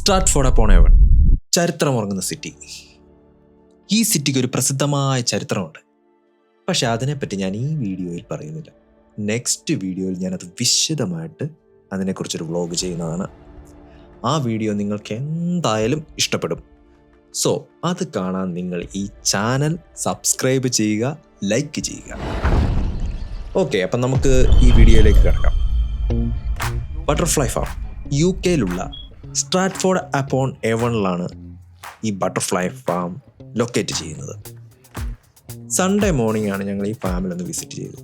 Stratford upon Avon, ചരിത്രമുറങ്ങുന്ന city. ഈ സിറ്റിക്ക് ഒരു പ്രസിദ്ധമായ ചരിത്രമുണ്ട്. പക്ഷെ അതിനെപ്പറ്റി ഞാൻ ഈ വീഡിയോയിൽ പറയുന്നില്ല. നെക്സ്റ്റ് വീഡിയോയിൽ ഞാനത് വിശദമായിട്ട് അതിനെക്കുറിച്ചൊരു വ്ളോഗ് ചെയ്യുന്നതാണ്. ആ വീഡിയോ നിങ്ങൾക്ക് എന്തായാലും ഇഷ്ടപ്പെടും. സോ അത് കാണാൻ നിങ്ങൾ ഈ ചാനൽ സബ്സ്ക്രൈബ് ചെയ്യുക, ലൈക്ക് ചെയ്യുക. ഓക്കെ, അപ്പം നമുക്ക് ഈ വീഡിയോയിലേക്ക് കിടക്കാം. ബട്ടർഫ്ലൈ ഫാം UK-യിലുള്ള സ്ട്രാറ്റ്ഫോർഡ് അപ്പോൺ ഏവണിലാണ് ഈ ബട്ടർഫ്ലൈ ഫാം ലൊക്കേറ്റ് ചെയ്യുന്നത്. സൺഡേ മോർണിംഗ് ആണ് ഞങ്ങൾ ഈ ഫാമിലൊന്ന് വിസിറ്റ് ചെയ്തത്.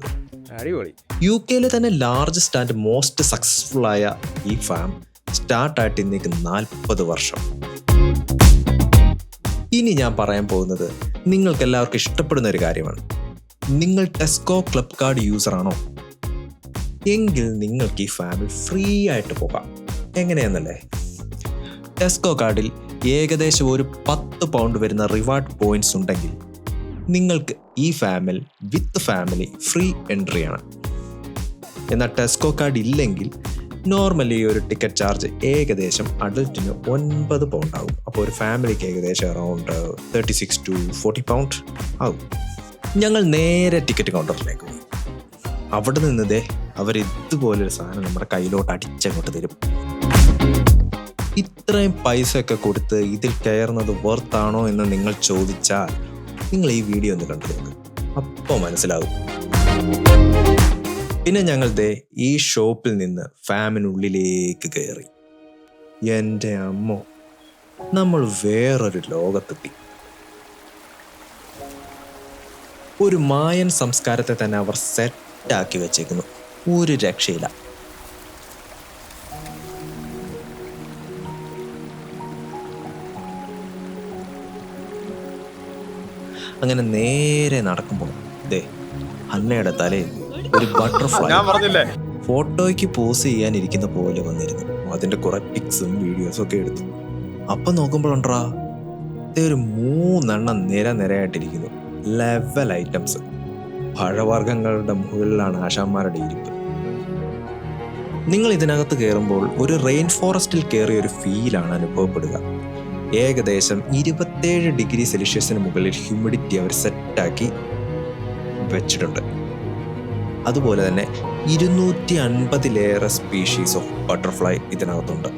UK-യിലെ തന്നെ ലാർജസ്റ്റ് ആൻഡ് മോസ്റ്റ് സക്സസ്ഫുൾ ആയ ഈ ഫാം സ്റ്റാർട്ടായിട്ട് ഇന്നേക്ക് 40 വർഷം. ഇനി ഞാൻ പറയാൻ പോകുന്നത് നിങ്ങൾക്ക് എല്ലാവർക്കും ഇഷ്ടപ്പെടുന്ന ഒരു കാര്യമാണ്. നിങ്ങൾ ടെസ്കോ ക്ലബ് കാർഡ് യൂസർ ആണോ? എങ്കിൽ നിങ്ങൾക്ക് ഈ ഫാമിൽ ഫ്രീ ആയിട്ട് പോകാം. എങ്ങനെയെന്നല്ലേ? ടെസ്കോ കാർഡിൽ ഏകദേശം ഒരു 10 പൗണ്ട് വരുന്ന റിവാർഡ് പോയിന്റ്സ് ഉണ്ടെങ്കിൽ നിങ്ങൾക്ക് ഈ ഫാമിൽ വിത്ത് ഫാമിലി ഫ്രീ എൻട്രി ആണ്. എന്നാൽ ടെസ്കോ കാർഡ് ഇല്ലെങ്കിൽ നോർമലി ഒരു ടിക്കറ്റ് ചാർജ് ഏകദേശം അഡൽട്ടിന് 9 പൗണ്ട് ആകും. അപ്പോൾ ഒരു ഫാമിലിക്ക് ഏകദേശം അറൗണ്ട് 36 to 40 പൗണ്ട് ആകും. ഞങ്ങൾ നേരെ ടിക്കറ്റ് കൗണ്ടറിലേക്ക് പോയി. അവിടെ നിന്ന് അവർ ഇതുപോലൊരു സാധനം നമ്മുടെ കയ്യിലോട്ട് അടിച്ചങ്ങോട്ട് തരും. ഇത്രയും പൈസ ഒക്കെ കൊടുത്ത് ഇതിൽ കയറുന്നത് വർത്താണോ എന്ന് നിങ്ങൾ ചോദിച്ചാൽ നിങ്ങൾ ഈ വീഡിയോ ഒന്ന് കണ്ടു നോക്ക്, അപ്പോൾ മനസ്സിലാവും. പിന്നെ ഞങ്ങൾ ഈ ഷോപ്പിൽ നിന്ന് ഫാമിനുള്ളിലേക്ക് കയറി. എൻ്റെ അമ്മോ, നമ്മൾ വേറൊരു ലോകത്തെത്തി. ഒരു മായൻ സംസ്കാരത്തെ തന്നെ അവർ സെറ്റാക്കി വെച്ചേക്കുന്നു. ഒരു രക്ഷയില്ല. അങ്ങനെ നേരെ നടക്കുമ്പോൾ അന്നയുടെ തലയിൽ ഒരു ബട്ടർഫ്ലൈ ഫോട്ടോയ്ക്ക് പോസ് ചെയ്യാനിരിക്കുന്ന പോലെ വന്നിരുന്നു. അതിന്റെ കുറെ പിക്സും വീഡിയോസും ഒക്കെ എടുത്തു. അപ്പം നോക്കുമ്പോഴുണ്ടാ ഒരു 3 നിരയായിട്ടിരിക്കുന്നു. Level items. പഴവർഗ്ഗങ്ങളുടെ മുകളിലാണ് ആശാന്മാരുടെ ഇരിപ്പ്. നിങ്ങൾ ഇതിനകത്ത് കയറുമ്പോൾ ഒരു റെയിൻ ഫോറസ്റ്റിൽ കയറിയ ഒരു ഫീലാണ് അനുഭവപ്പെടുക. ഏകദേശം 27 ഡിഗ്രി സെൽഷ്യസിന് മുകളിൽ ഹ്യൂമിഡിറ്റി അവർ സെറ്റാക്കി വെച്ചിട്ടുണ്ട്. അതുപോലെ തന്നെ 250-ലേറെ സ്പീഷീസ് ഓഫ് ബട്ടർഫ്ലൈ ഇതിനകത്തുണ്ട്.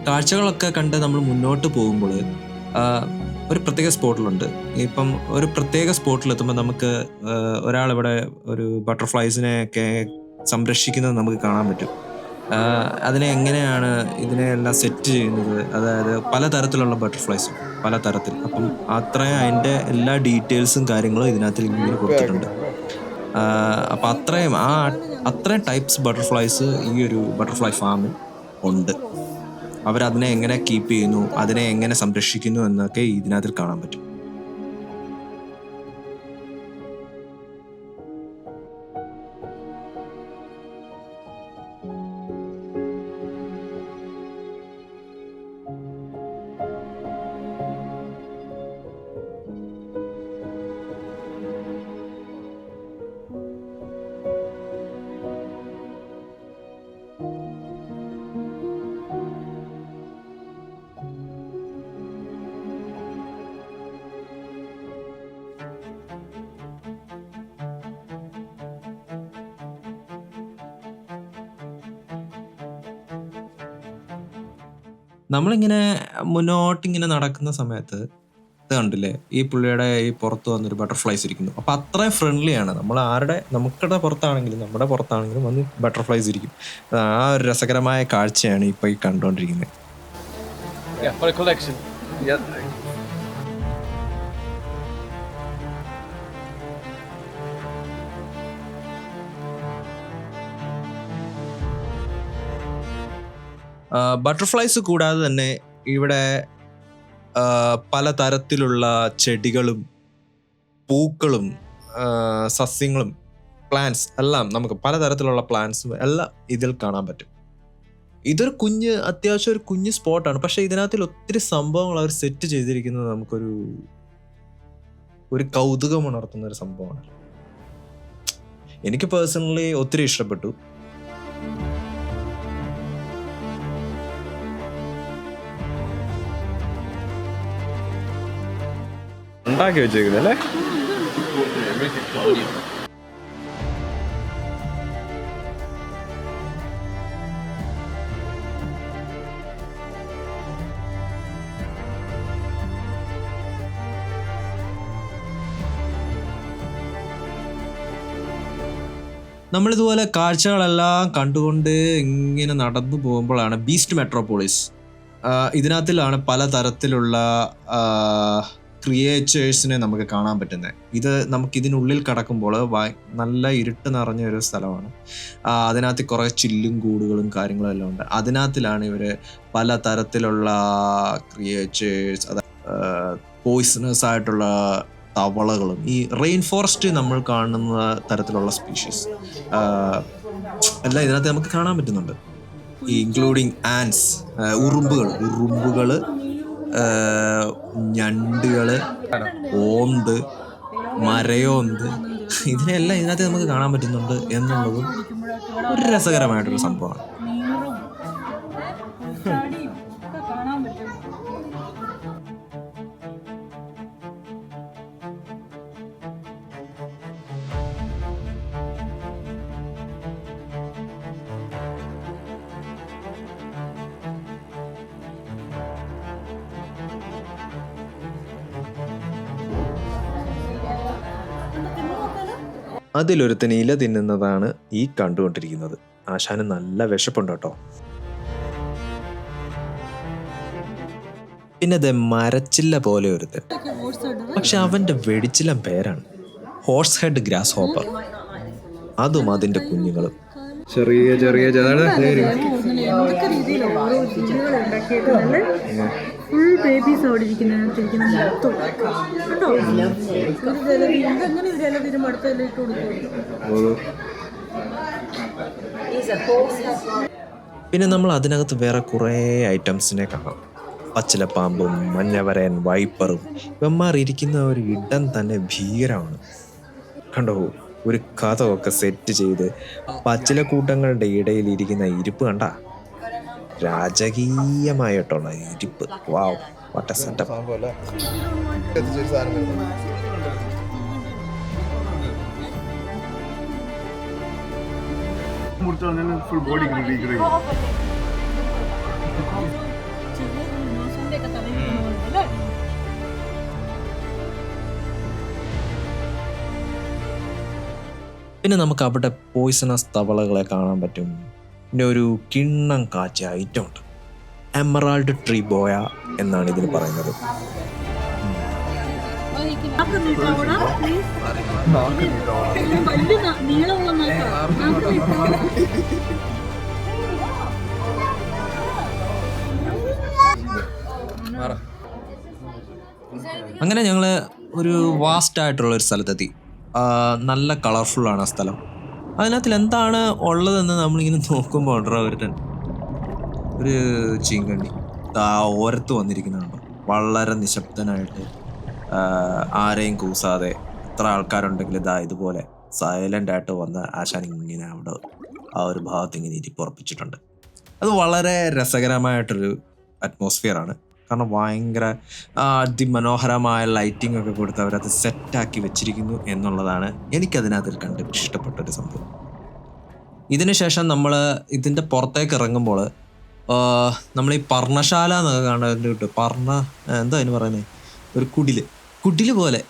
കാഴ്ചകളൊക്കെ കണ്ട് നമ്മൾ മുന്നോട്ട് പോകുമ്പോൾ ഒരു പ്രത്യേക സ്പോട്ടിലുണ്ട്. ഇപ്പം ഒരു പ്രത്യേക സ്പോട്ടിലെത്തുമ്പോൾ നമുക്ക് ഒരാളിവിടെ ഒരു ബട്ടർഫ്ലൈസിനെ ഒക്കെ സംരക്ഷിക്കുന്നത് നമുക്ക് കാണാൻ പറ്റും. അതിനെ എങ്ങനെയാണ് ഇതിനെല്ലാം സെറ്റ് ചെയ്യുന്നത്, അതായത് പലതരത്തിലുള്ള ബട്ടർഫ്ലൈസ്, പലതരത്തിൽ. അപ്പം അത്രയും അതിൻ്റെ എല്ലാ ഡീറ്റെയിൽസും കാര്യങ്ങളും ഇതിനകത്ത് ഇങ്ങനെ കൊടുത്തിട്ടുണ്ട്. അപ്പം അത്രയും ടൈപ്സ് ബട്ടർഫ്ലൈസ് ഈ ഒരു ബട്ടർഫ്ലൈ ഫാമിൽ ഉണ്ട്. അവരതിനെ എങ്ങനെ കീപ്പ് ചെയ്യുന്നു, അതിനെ എങ്ങനെ സംരക്ഷിക്കുന്നു എന്നൊക്കെ ഇതിനകത്ത് കാണാൻ പറ്റും. നമ്മളിങ്ങനെ മുന്നോട്ടിങ്ങനെ നടക്കുന്ന സമയത്ത് ഇത് കണ്ടില്ലേ, ഈ പുള്ളിയുടെ ഈ പുറത്ത് വന്നൊരു ബട്ടർഫ്ലൈസ് ഇരിക്കുന്നു. അപ്പം അത്രയും ഫ്രണ്ട്ലിയാണ്. നമുക്കിടെ പുറത്താണെങ്കിലും നമ്മുടെ പുറത്താണെങ്കിലും വന്ന് ബട്ടർഫ്ലൈസ് ഇരിക്കും. ആ ഒരു രസകരമായ കാഴ്ചയാണ് ഇപ്പൊ ഈ കണ്ടുകൊണ്ടിരിക്കുന്നത്. ബട്ടർഫ്ലൈസ് കൂടാതെ തന്നെ ഇവിടെ പലതരത്തിലുള്ള ചെടികളും പൂക്കളും സസ്യങ്ങളും പ്ലാന്റ്സ് എല്ലാം നമുക്ക് പലതരത്തിലുള്ള പ്ലാന്റ്സും എല്ലാം ഇതിൽ കാണാൻ പറ്റും. ഇതൊരു അത്യാവശ്യം ഒരു കുഞ്ഞ് സ്പോട്ടാണ്. പക്ഷെ ഇതിനകത്തിൽ ഒത്തിരി സംഭവങ്ങൾ അവർ സെറ്റ് ചെയ്തിരിക്കുന്നത് നമുക്കൊരു കൗതുകം ഉണർത്തുന്ന ഒരു സംഭവമാണ്. എനിക്ക് പേഴ്സണലി ഒത്തിരി ഇഷ്ടപ്പെട്ടു. ഉണ്ടാക്കി വെച്ചേക്കുന്നല്ലേ. നമ്മളിതുപോലെ കാഴ്ചകളെല്ലാം കണ്ടുകൊണ്ട് ഇങ്ങനെ നടന്നു പോകുമ്പോഴാണ് ബീസ്റ്റ് മെട്രോപോളിസ്. ഇതിനകത്തിലാണ് പലതരത്തിലുള്ള ക്രിയേച്ചേഴ്സിനെ നമുക്ക് കാണാൻ പറ്റുന്നത്. ഇത് നമുക്ക് ഇതിനുള്ളിൽ കടക്കുമ്പോൾ നല്ല ഇരുട്ട് നിറഞ്ഞ ഒരു സ്ഥലമാണ്. അതിനകത്ത് കുറേ ചില്ലും കൂടുകളും കാര്യങ്ങളും എല്ലാം ഉണ്ട്. അതിനകത്തിലാണ് ഇവർ പലതരത്തിലുള്ള ക്രിയേച്ചേഴ്സ്, പോയിസണസ് ആയിട്ടുള്ള തവളകളും ഈ റെയിൻ ഫോറസ്റ്റ് നമ്മൾ കാണുന്ന തരത്തിലുള്ള സ്പീഷീസ് എല്ലാം ഇതിനകത്ത് നമുക്ക് കാണാൻ പറ്റുന്നുണ്ട്. ഇൻക്ലൂഡിങ് ആൻസ്, ഉറുമ്പുകൾ, ഞണ്ടുകള്, ഓന്ത്, മരയോന്ത്, ഇതിനെല്ലാം ഇതിനകത്ത് നമുക്ക് കാണാൻ പറ്റുന്നുണ്ട് എന്നുള്ളതും ഒരു രസകരമായിട്ടൊരു സംഭവമാണ്. അതിലൊരുത്തൻ ഇല തിന്നുന്നതാണ് ഈ കണ്ടുകൊണ്ടിരിക്കുന്നത്. ആശാന് നല്ല വിശപ്പുണ്ട് കേട്ടോ. പിന്നെ അത് മരച്ചില്ല പോലെ ഒരുത്തൻ, പക്ഷെ അവന്റെ വെടിച്ചിലം പേരാണ് ഹോഴ്സ് ഹെഡ് ഗ്രാസ് ഹോപ്പർ. അതും അതിന്റെ കുഞ്ഞുങ്ങളും. ചെറിയ ഫുൾ ബേബീസ് അവിടെ ഇരിക്കുന്ന പിന്നെ നമ്മൾ അതിനകത്ത് വേറെ കുറേ ഐറ്റംസിനെ കാണാം. പച്ചിലപ്പാമ്പും മഞ്ഞവരൻ വൈപ്പറും. ഇവന്മാർ ഇരിക്കുന്ന ഒരു ഇടം തന്നെ ഭീകരമാണ്. കണ്ടോ, ഒരു കഥയൊക്കെ സെറ്റ് ചെയ്ത് പച്ചിലക്കൂട്ടങ്ങളുടെ ഇടയിൽ ഇരിക്കുന്ന ഇരിപ്പ് കണ്ട, രാജകീയമായിട്ടുള്ള ഇരിപ്പ്. വാവ്, വാട്ട് എ സെറ്റപ്പ്. പിന്നെ നമുക്ക് അവിടെ പോയിസണസ് തവളകളെ കാണാൻ പറ്റും. പിന്നെ ഒരു കിണ്ണം കാച്ചിയ ഐറ്റം ഉണ്ട്, എമറാൾഡ് ട്രീ ബോയ എന്നാണ് ഇതിന് പറയുന്നത്. അങ്ങനെ ഞങ്ങള് ഒരു വാസ്റ്റ് ആയിട്ടുള്ള ഒരു സ്ഥലത്തെത്തി. നല്ല കളർഫുള്ളാണ് ആ സ്ഥലം. അതിനകത്തിൽ എന്താണ് ഉള്ളതെന്ന് നമ്മളിങ്ങനെ നോക്കുമ്പോൾ ഒരു ചീങ്കണ്ണി ഓരത്ത് വന്നിരിക്കുന്നുണ്ട്. വളരെ നിശബ്ദനായിട്ട്, ആരെയും കൂസാതെ, എത്ര ആൾക്കാരുണ്ടെങ്കിൽ ഇതുപോലെ സൈലൻ്റ് ആയിട്ട് വന്ന് ആശാൻ ഇങ്ങനെ അവിടെ ആ ഒരു ഭാഗത്ത് ഇങ്ങനെ ഇരിപ്പുറപ്പിച്ചിട്ടുണ്ട്. അത് വളരെ രസകരമായിട്ടൊരു അറ്റ്മോസ്ഫിയറാണ്. കാരണം ഭയങ്കര അതിമനോഹരമായ ലൈറ്റിംഗ് ഒക്കെ കൊടുത്ത് അവരത് സെറ്റാക്കി വെച്ചിരിക്കുന്നു എന്നുള്ളതാണ് എനിക്കതിനകത്ത് കണ്ടിട്ട് ഇഷ്ടപ്പെട്ടൊരു സംഭവം. ഇതിന് ശേഷം നമ്മൾ ഇതിൻ്റെ പുറത്തേക്ക് ഇറങ്ങുമ്പോൾ നമ്മൾ ഈ പർണശാല എന്നൊക്കെ കാണാൻ കിട്ടും. എന്താ അതിന് പറയുന്നത്, ഒരു കുടില് പോലെ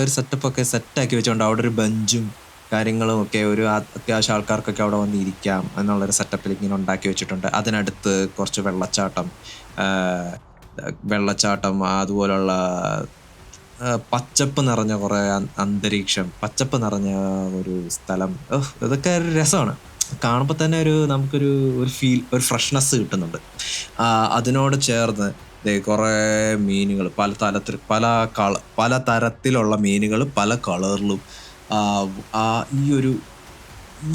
ഒരു സെറ്റപ്പൊക്കെ സെറ്റാക്കി വെച്ചുകൊണ്ട് അവിടെ ഒരു ബെഞ്ചും കാര്യങ്ങളും ഒക്കെ ഒരു അത്യാവശ്യം ആൾക്കാർക്കൊക്കെ അവിടെ വന്ന് ഇരിക്കാം എന്നുള്ളൊരു സെറ്റപ്പിൽ ഇങ്ങനെ ഉണ്ടാക്കി വെച്ചിട്ടുണ്ട്. അതിനടുത്ത് കുറച്ച് വെള്ളച്ചാട്ടം അതുപോലുള്ള പച്ചപ്പ് നിറഞ്ഞ കുറേ അന്തരീക്ഷം, പച്ചപ്പ് നിറഞ്ഞ ഒരു സ്ഥലം. ഇതൊക്കെ ഒരു രസമാണ് കാണുമ്പോൾ തന്നെ. നമുക്കൊരു ഫീൽ, ഒരു ഫ്രഷ്നെസ് കിട്ടുന്നുണ്ട്. അതിനോട് ചേർന്ന് കുറേ മീനുകൾ പല തരത്തിലുള്ള മീനുകൾ പല കളറിലും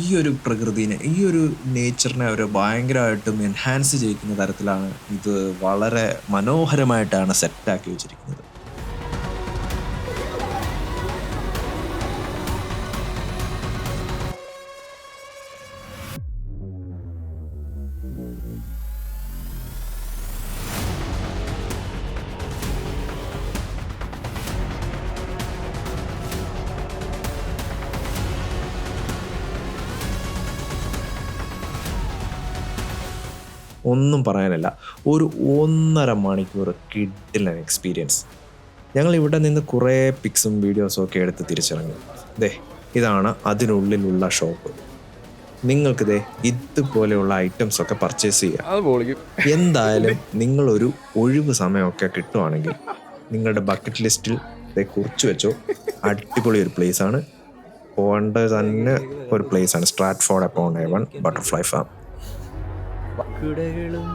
ഈ ഒരു പ്രകൃതിനെ, ഈ ഒരു നേച്ചറിനെ അവർ ഭയങ്കരമായിട്ടും എൻഹാൻസ് ചെയ്യിക്കുന്ന തരത്തിലാണ് ഇത് വളരെ മനോഹരമായിട്ടാണ് സെറ്റാക്കി വെച്ചിരിക്കുന്നത്. ഒന്നും പറയാനില്ല, ഒരു 1.5 മണിക്കൂർ കിഡിലൻ എക്സ്പീരിയൻസ്. ഞങ്ങൾ ഇവിടെ നിന്ന് കുറേ പിക്സും വീഡിയോസും ഒക്കെ എടുത്ത് തിരിച്ചിറങ്ങി. ഇതാണ് അതിനുള്ളിലുള്ള ഷോപ്പ്. നിങ്ങൾക്കിതേ ഇതുപോലെയുള്ള ഐറ്റംസ് ഒക്കെ പർച്ചേസ് ചെയ്യാം. എന്തായാലും നിങ്ങളൊരു ഒഴിവ് സമയമൊക്കെ കിട്ടുവാണെങ്കിൽ നിങ്ങളുടെ ബക്കറ്റ് ലിസ്റ്റിൽ കുറിച്ച് വെച്ചോ. അടിപൊളി ഒരു പ്ലേസാണ്, പോകേണ്ടത് തന്നെ ഒരു പ്ലേസാണ്. Stratford upon Avon butterfly farm. കുടകളും